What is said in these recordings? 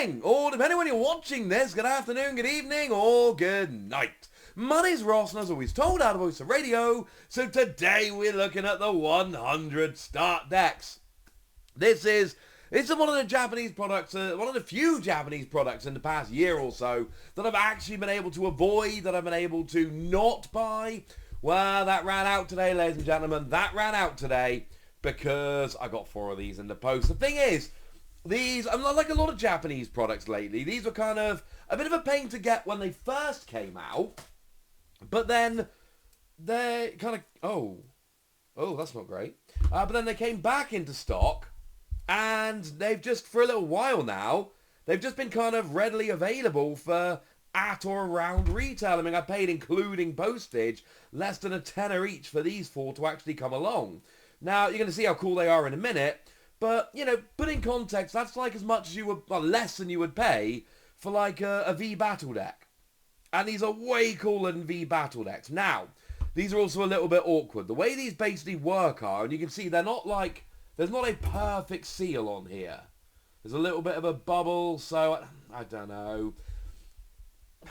morning, or depending when you're watching this, good afternoon, good evening, or good night. My name's Ross, and as always told out of Voice of Radio, so today we're looking at the 100 start decks. It's one of the Japanese products, one of the few Japanese products in the past year or so that I've actually been able to avoid, that I've been able to not buy. Well, that ran out today, ladies and gentlemen. That ran out today because I got 4 of these in the post. The thing is, these, I'm like a lot of Japanese products lately, these were kind of a bit of a pain to get when they first came out. But then they kind of, that's not great. But then they came back into stock. And they've just, for a little while now, they've just been kind of readily available for at or around retail. I mean, I paid, including postage, less than a tenner each for these 4 to actually come along. Now, you're going to see how cool they are in a minute. But, you know, put in context, that's like as much as you would, well, less than you would pay for like a V Battle deck. And these are way cooler than V Battle decks. Now, these are also a little bit awkward. The way these basically work are, and you can see they're not like, there's not a perfect seal on here. There's a little bit of a bubble, so I don't know.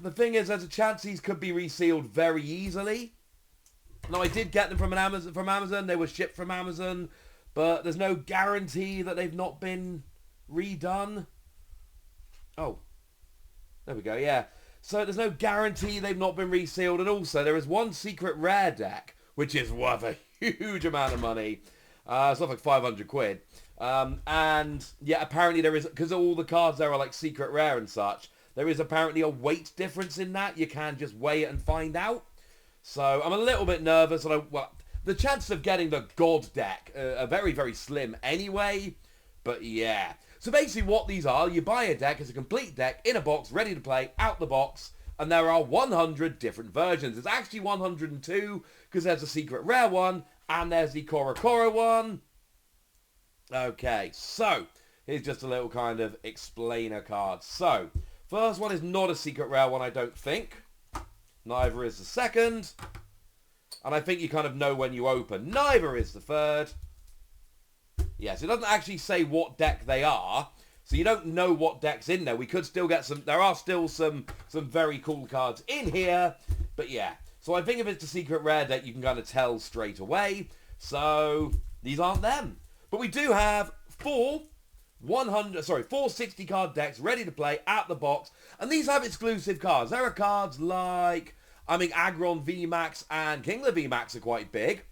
The thing is, there's a chance these could be resealed very easily. Now, I did get them from Amazon. They were shipped from Amazon, but there's no guarantee that they've not been redone. Oh, there we go, yeah. So there's no guarantee they've not been resealed, and also there is one secret rare deck, which is worth a huge amount of money. It's like 500 quid. And yeah, apparently there is, because all the cards there are like secret rare and such, there is apparently a weight difference in that. You can just weigh it and find out. So I'm a little bit nervous. And the chances of getting the God deck are very, very slim anyway. But yeah. So basically what these are, you buy a deck, it's a complete deck, in a box, ready to play, out the box. And there are 100 different versions. It's actually 102, because there's a secret rare one. And there's the Korokoro one. Okay, so here's just a little kind of explainer card. So, first one is not a secret rare one, I don't think. Neither is the second. And I think you kind of know when you open. Neither is the third. Yes, it doesn't actually say what deck they are. So you don't know what deck's in there. We could still get some, there are still some very cool cards in here. But yeah. So I think if it's a secret rare deck, you can kind of tell straight away. So these aren't them. But we do have 4 60 card decks ready to play out the box. And these have exclusive cards. There are cards like, Aggron VMAX and Kingler VMAX are quite big,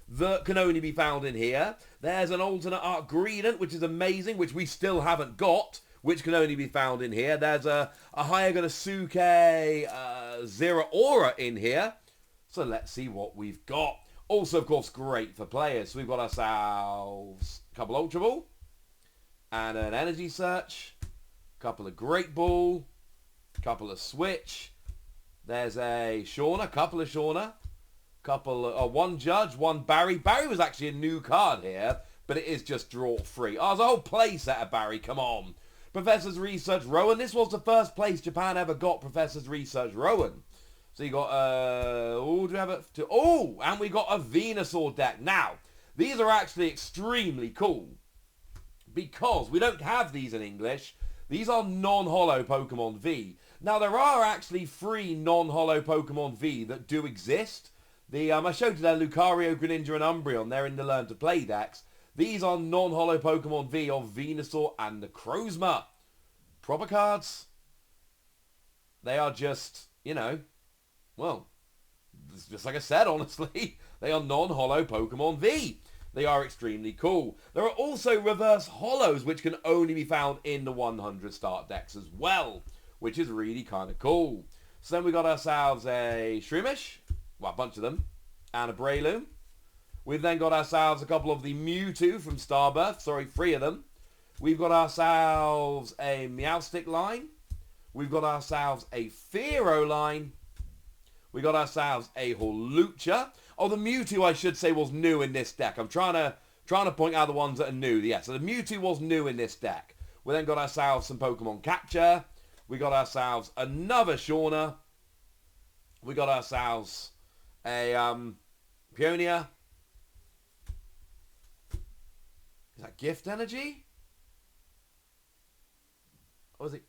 that can only be found in here. There's an alternate art Greedent, which is amazing, which we still haven't got, which can only be found in here. There's a Hayaganosuke Zero Aura in here. So let's see what we've got. Also, of course, great for players. So we've got ourselves a couple Ultra Ball and an Energy Search, a couple of Great Ball, a couple of Switch. There's a Shauna, couple of Shauna, one Judge, one Barry. Barry was actually a new card here, but it is just draw free. Oh, there's a whole play set of Barry, come on. Professor's Research Rowan. This was the first place Japan ever got Professor's Research Rowan. So you got, and we got a Venusaur deck. Now, these are actually extremely cool because we don't have these in English. These are non-holo Pokemon V. Now, there are actually 3 non-holo Pokemon V that do exist. I showed you there Lucario, Greninja, and Umbreon. They're in the Learn to Play decks. These are non-holo Pokemon V of Venusaur and Necrozma. Proper cards. They are just, well, just like I said, honestly, they are non-holo Pokemon V. They are extremely cool. There are also reverse holos, which can only be found in the 100 start decks as well, which is really kind of cool. So then we got ourselves a Shroomish, well, a bunch of them, and a Breloom. We've then got ourselves a couple of the Mewtwo from Starbirth, 3 of them. We've got ourselves a Meowstic line. We've got ourselves a Fearow line. We got ourselves a Hawlucha. Oh, the Mewtwo, I should say, was new in this deck. I'm trying to point out the ones that are new. Yeah, so the Mewtwo was new in this deck. We then got ourselves some Pokemon Capture. We got ourselves another Shauna. We got ourselves a Peonia. Is that Gift Energy? what was it?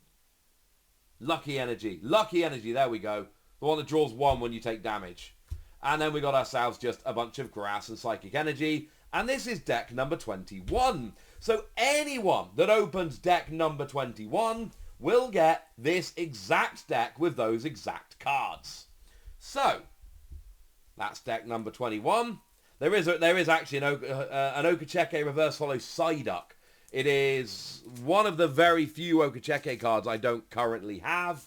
Lucky Energy. Lucky Energy, there we go. The one that draws 1 when you take damage. And then we got ourselves just a bunch of Grass and Psychic Energy. And this is deck number 21. So anyone that opens deck number 21 will get this exact deck with those exact cards. So, that's deck number 21. There is actually an Okacheke Reverse Hollow Psyduck. It is one of the very few Okacheke cards I don't currently have.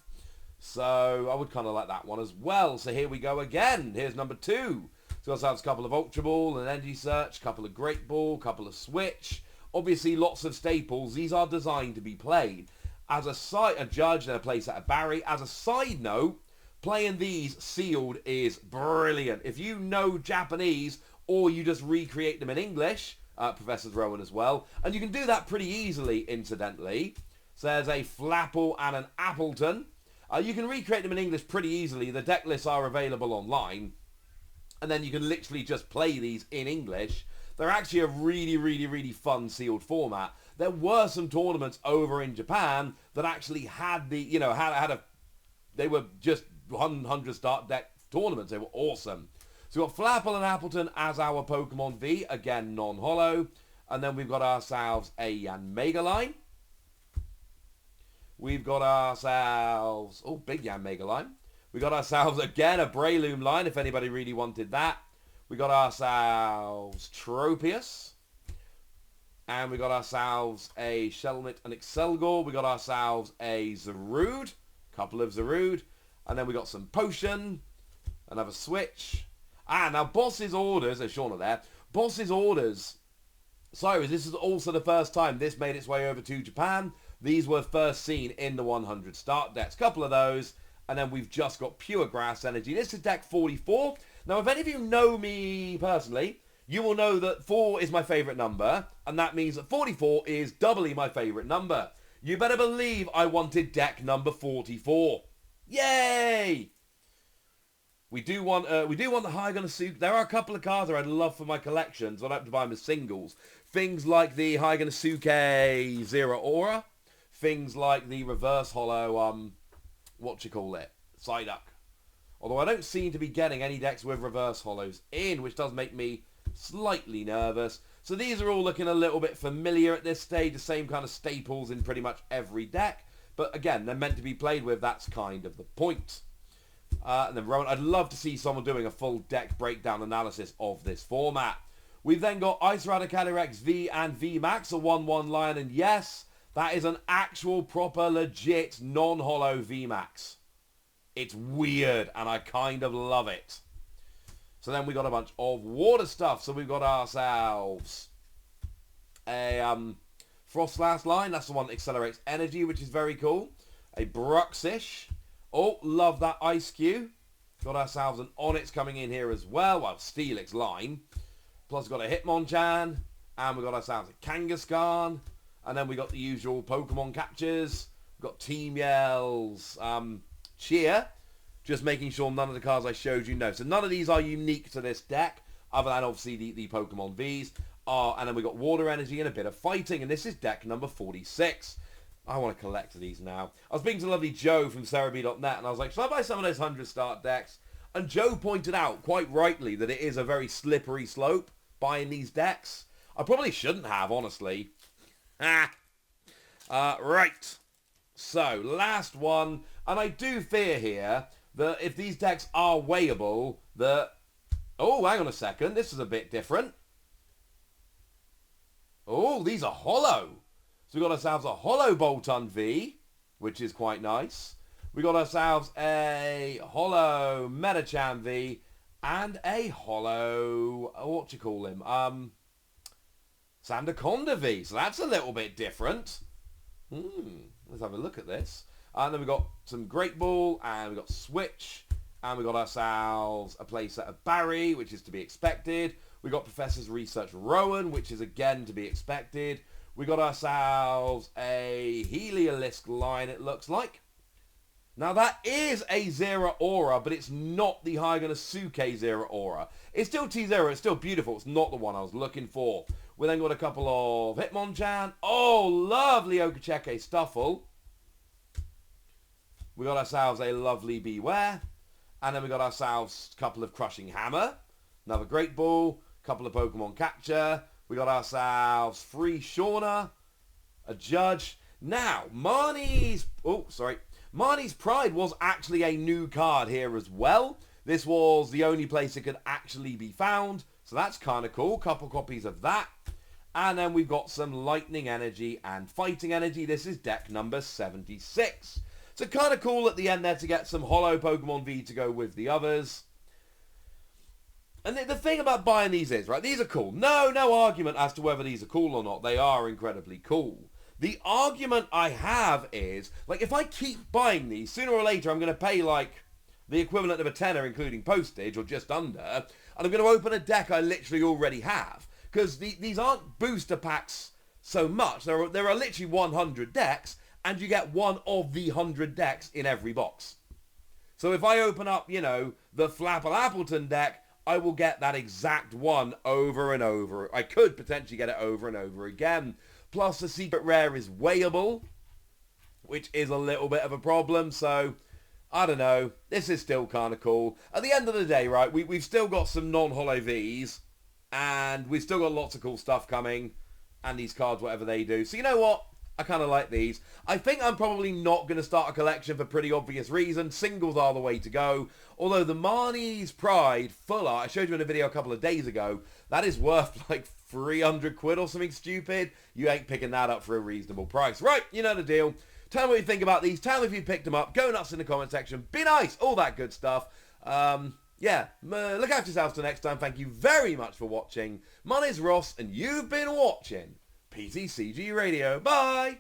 So I would kind of like that one as well. So here we go again. Here's number 2. So ourselves a couple of Ultra Ball, an Energy Search, a couple of Great Ball, a couple of Switch. Obviously lots of staples. These are designed to be played. As a Judge and a playset of Barry. As a side note, playing these sealed is brilliant. If you know Japanese or you just recreate them in English, Professor Rowan as well, and you can do that pretty easily, incidentally. So there's a Flapple and an Appleton. You can recreate them in English pretty easily. The deck lists are available online. And then you can literally just play these in English. They're actually a really, really, really fun sealed format. There were some tournaments over in Japan that actually had the, they were just 100 start deck tournaments. They were awesome. So we've got Flapple and Appleton as our Pokemon V. Again, non-holo. And then we've got ourselves a Yan-Mega line. We've got ourselves... Oh, big Yan-Mega line. We got ourselves, again, a Breloom line, if anybody really wanted that. We got ourselves Tropius. And we got ourselves a Shelmet and Excelgor. We got ourselves a Zarude. Couple of Zarude. And then we got some Potion. Another Switch. Now Boss's Orders... Oh, Shauna there. Boss's Orders. Cyrus, this is also the first time this made its way over to Japan. These were first seen in the 100 start decks. Couple of those. And then we've just got Pure Grass Energy. This is deck 44. Now, if any of you know me personally, you will know that 4 is my favourite number. And that means that 44 is doubly my favourite number. You better believe I wanted deck number 44. Yay! We do want the Hygenosuke. There are a couple of cards that I'd love for my collection, so I'd have to buy them as singles. Things like the Hygenosuke Zero Aura. Things like the Reverse Hollow, Psyduck. Although I don't seem to be getting any decks with Reverse Hollows in, which does make me slightly nervous. So these are all looking a little bit familiar at this stage. The same kind of staples in pretty much every deck. But again, they're meant to be played with. That's kind of the point. And then Rowan, I'd love to see someone doing a full deck breakdown analysis of this format. We've then got Ice Radicalyrex V and V Max, a 1/1 line, and yes, that is an actual proper legit non-holo V Max. It's weird and I kind of love it. So then we got a bunch of water stuff. So we've got ourselves a Frostlass line. That's the one that accelerates energy, which is very cool. A Bruxish. Oh, love that Ice Cube. Got ourselves an Onix coming in here as well. Well, Steelix line. Plus we've got a Hitmonchan. And we've got ourselves a Kangaskhan. And then we got the usual Pokemon captures. We've got Team Yell's Cheer. Just making sure none of the cards I showed you know. So none of these are unique to this deck. Other than obviously the Pokemon Vs. And then we got Water Energy and a bit of Fighting. And this is deck number 46. I want to collect these now. I was speaking to lovely Joe from Cerebi.net and I was like, should I buy some of those 100 start decks? And Joe pointed out, quite rightly, that it is a very slippery slope buying these decks. I probably shouldn't have, honestly. Right. So, last one. And I do fear here that if these decks are weighable, that... Oh, hang on a second. This is a bit different. Oh, these are hollow. So we got ourselves a hollow Boltund V, which is quite nice. We got ourselves a hollow Metachan V and a hollow, Sandaconda V. So that's a little bit different. Let's have a look at this. And then we got some Great Ball, and we got Switch, and we got ourselves a playset of Barry, which is to be expected. We got Professor's Research Rowan, which is again to be expected. We got ourselves a Heliolisk line, it looks like. Now that is a Zero Aura, but it's not the Hygenosuke Zero Aura. It's still T0, it's still beautiful. It's not the one I was looking for. We then got a couple of Hitmonchan. Oh, lovely Okacheke Stuffle. We got ourselves a lovely Beware. And then we got ourselves a couple of Crushing Hammer. Another Great Ball. A couple of Pokemon Capture. We got ourselves 3 Shauna. A Judge. Now, Marnie's Pride was actually a new card here as well. This was the only place it could actually be found. So that's kind of cool. Couple copies of that. And then we've got some Lightning Energy and Fighting Energy. This is deck number 76. So kind of cool at the end there to get some Holo Pokemon V to go with the others. And the thing about buying these is, right, these are cool. No argument as to whether these are cool or not. They are incredibly cool. The argument I have is, like, if I keep buying these, sooner or later I'm going to pay, like, the equivalent of a tenner, including postage, or just under, and I'm going to open a deck I literally already have. Because these aren't booster packs so much. There are literally 100 decks, and you get one of the 100 decks in every box. So if I open up, you know, the Flapple Appleton deck, I will get that exact one over and over. I could potentially get it over and over again. Plus the secret rare is weighable, which is a little bit of a problem. So, I don't know. This is still kind of cool. At the end of the day, right, we've still got some non-holo Vs. And we've still got lots of cool stuff coming. And these cards, whatever they do. So you know what? I kind of like these. I think I'm probably not going to start a collection for pretty obvious reasons. Singles are the way to go. Although the Marnie's Pride full art, I showed you in a video a couple of days ago, that is worth like 300 quid or something stupid. You ain't picking that up for a reasonable price. Right, you know the deal. Tell me what you think about these. Tell me if you picked them up. Go nuts in the comment section. Be nice. All that good stuff. Yeah, look after yourselves till next time. Thank you very much for watching. My name's Ross, and you've been watching PTCG Radio. Bye!